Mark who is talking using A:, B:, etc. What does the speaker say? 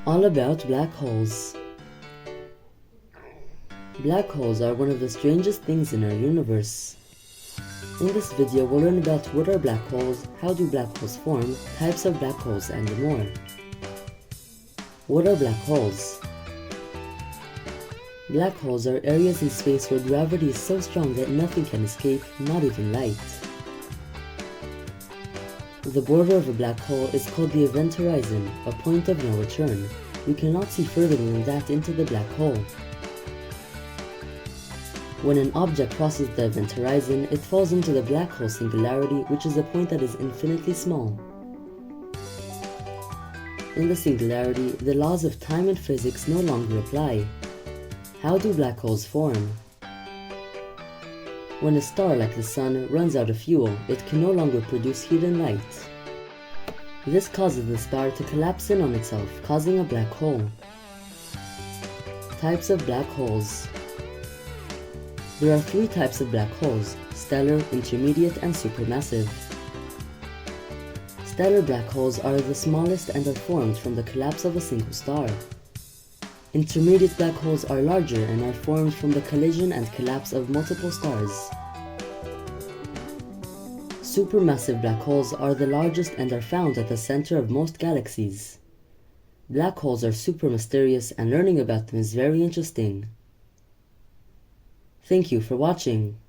A: All about black holes. Black holes are one of the strangest things in our universe. In this video, we'll learn about what are black holes, how do black holes form, types of black holes, and more. What are black holes? Black holes are areas in space where gravity is so strong that nothing can escape, not even light. The border of a black hole is called the event horizon, a point of no return. You cannot see further than that into the black hole. When an object crosses the event horizon, it falls into the black hole singularity, which is a point that is infinitely small. In the singularity, the laws of time and physics no longer apply. How do black holes form? When a star like the Sun runs out of fuel, it can no longer produce heat and light. This causes the star to collapse in on itself, causing a black hole. Types of black holes. There are three types of black holes: stellar, intermediate, and supermassive. Stellar black holes are the smallest and are formed from the collapse of a single star. Intermediate black holes are larger and are formed from the collision and collapse of multiple stars. Supermassive black holes are the largest and are found at the center of most galaxies. Black holes are super mysterious, and learning about them is very interesting. Thank you for watching.